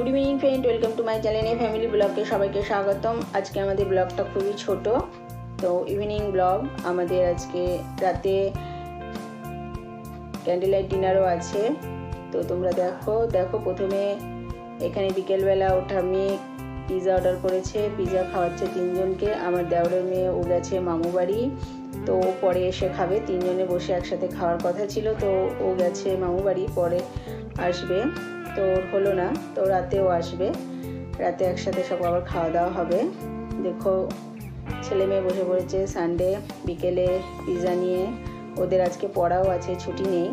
Good evening friend, welcome to my channel family blog के सबाई के स्वागतम। आज के हमारे ब्लॉगटा खूबी छोटो, तो इवनिंग ब्लॉग हमारे आज के राते कैंडल लाइट डिनारो आछे। तो तुम्हारा देखो देखो प्रथमे एखाने बिकेल बेला ओठा मेये पिज़्ज़ा अर्डर करेছে, पिज़्ज़ा खाওয়াচ্ছে তিনজনকে। আমার দেওরের মেয়ে ও গেছে মামু বাড়ি, তো পরে এসে খাবে। তিনজনে বসে একসাথে খাওয়ার কথা ছিল, তো ও গেছে মামু বাড়ি, পরে আসবে। তো হলো না, তো রাতেও আসবে। রাতে একসাথে সব আবার খাওয়া দাওয়া হবে। দেখো ছেলে মেয়ে বসে পড়েছে সানডে বিকেলে পিৎজা নিয়ে। ওদের আজকে পড়াও আছে, ছুটি নেই।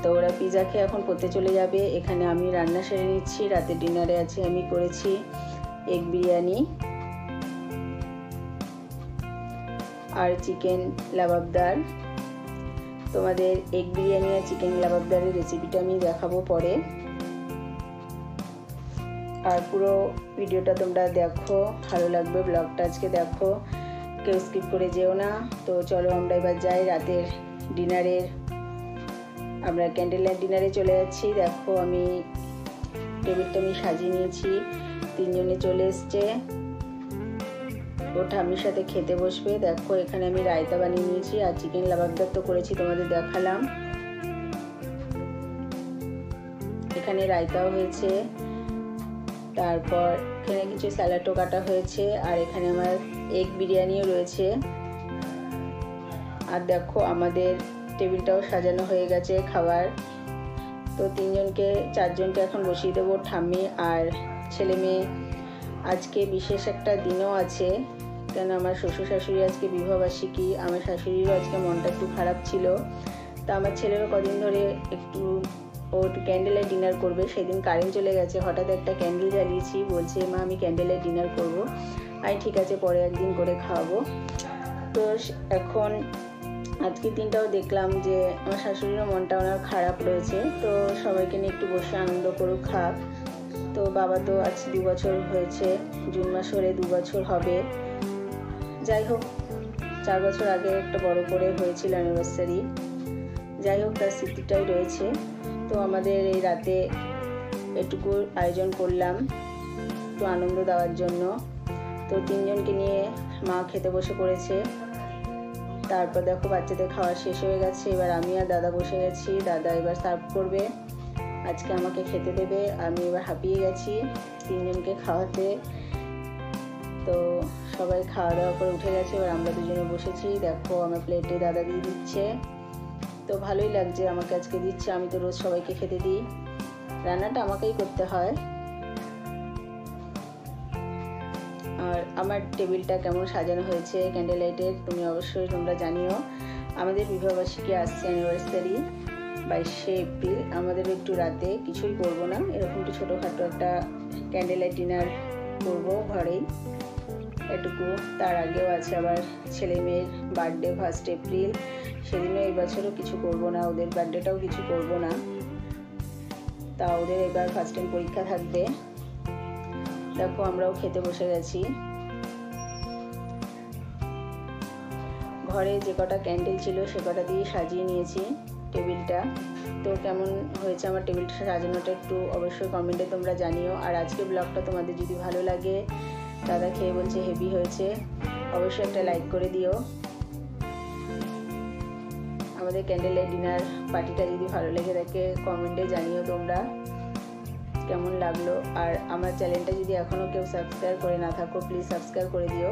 তো ওরা পিৎজা খেয়ে এখন পড়তে চলে যাবে। এখানে আমি রান্না সেরে নিচ্ছি। রাতে ডিনারে আছে আমি করেছি এগ বিরিয়ানি আর চিকেন লাবাবদার। তোমাদের এগ বিরিয়ানি আর চিকেন লাবাবদারের রেসিপিটা আমি দেখাবো পরে। আর পুরো ভিডিওটা তোমরা দেখো, ভালো লাগবে ব্লগটা আজকে দেখো, কেউ স্কিপ করে যেও না। তো চলো আমরা এবার যাই রাতের ডিনারের। আমরা ক্যান্ডেল লাইট ডিনারে চলে যাচ্ছি। দেখো আমি টেবিলটা আমি সাজিয়ে নিয়েছি, তিনজনে চলে এসছে। ও ঠাম্মির সাথে খেতে বসবে। দেখো এখানে আমি রায়তা বানিয়ে নিয়েছি আর চিকেন লাবাবদার তো করেছি, তোমাদের দেখালাম। এখানে রায়তাও হয়েছে, তারপর এখানে কিছু স্যালাডও কাটা হয়েছে, আর এখানে আমার এগ বিরিয়ানিও রয়েছে। আর দেখো আমাদের টেবিলটাও সাজানো হয়ে গেছে খাবার। তো তিনজনকে চারজনকে এখন বসিয়ে দেবো, ঠাম্মি আর ছেলে মেয়ে। আজকে বিশেষ একটা দিনও আছে, কেন আমার শ্বশুর শাশুড়ি আজকে বিবাহবার্ষিকী। আমার শাশুড়িরও আজকে মনটা একটু খারাপ ছিল। তা আমার ছেলেরও কদিন ধরে ও একটু ক্যান্ডেল লাইট ডিনার করবে। সেদিন কারেন্ট চলে গেছে, হঠাৎ একটা ক্যান্ডেল জ্বালিয়েছি, বলছে মা আমি ক্যান্ডেল লাইট ডিনার করবো। আমি ঠিক আছে পরে একদিন করে খাওয়াবো। তো এখন আজকের দিনটাও দেখলাম যে আমার শাশুড়িরও মনটা ওনার খারাপ রয়েছে, তো সবাইকে নিয়ে একটু বসে আনন্দ করুক, খাক। তো বাবা তো আজ 2 বছর হয়েছে, জুন মাস হলে 2 বছর হবে। যাই হোক 4 বছর আগে একটা বড় করে হয়েছিল অ্যানিভার্সারি। যাই হোক তার স্মৃতিটাই রয়েছে। তো আমাদের এই রাতে এটুকু আয়োজন করলাম একটু আনন্দ দেওয়ার জন্য। তো তিনজনকে নিয়ে মা খেতে বসে পড়েছে। তারপর দেখো বাচ্চাদের খাওয়া শেষ হয়ে গেছে, এবার আমি আর দাদা বসে গেছি। দাদা এবার সার্ভ করবে, আজকে আমাকে খেতে দেবে। আমি এবার হাঁপিয়ে গেছি তিনজনকে খাওয়াতে। তো সবাই খাওয়া দাওয়া করে উঠে গেছে, এবার আমরা দুজনে বসেছি। দেখো আমার প্লেটে দাদা দিয়ে দিচ্ছে, তো ভালোই লাগছে আমাকে আজকে দিচ্ছে। আমি তো রোজ সবাইকে খেতে দিই, রান্নাটা আমাকেই করতে হয়। আর আমার টেবিলটা কেমন সাজানো হয়েছে ক্যান্ডেল লাইটের তুমি অবশ্যই তোমরা জানিও। আমাদের বিবাহবার্ষিকী আসছে, অ্যানিভার্সারি 22শে এপ্রিল। আমাদের একটু রাতে কিছুই করবো না, এরকম একটু ছোটোখাটো একটা ক্যান্ডেল লাইট ডিনার করবো ঘরেই এটুকু। তার আগেও আছে আবার ছেলে মেয়ের বার্থডে 1 এপ্রিল, সেদিনও এই বছরও কিছু করবো না, ওদের বার্থডেটাও কিছু করবো না। তা ওদের এবার ফার্স্ট টাইম পরীক্ষা থাকবে। দেখো আমরাও খেতে বসে গেছি। ঘরে যে কটা ক্যান্ডেল ছিল সে কটা দিয়ে সাজিয়ে নিয়েছি টেবিলটা। তো কেমন হয়েছে আমার টেবিলটা সাজানোটা একটু অবশ্যই কমেন্টে তোমরা জানিও। আর আজকে ব্লগটা তোমাদের যদি ভালো লাগে, দাদা খেয়ে বলছে হেভি হয়েছে, অবশ্যই একটা লাইক করে দিও। আমাদের ক্যান্ডেল লাইট ডিনার পার্টিটা যদি ভালো লেগে থাকে কমেন্টে জানিও তোমরা কেমন লাগলো। আর আমার চ্যানেলটা যদি এখনও কেউ সাবস্ক্রাইব করে না থাকো প্লিজ সাবস্ক্রাইব করে দিও।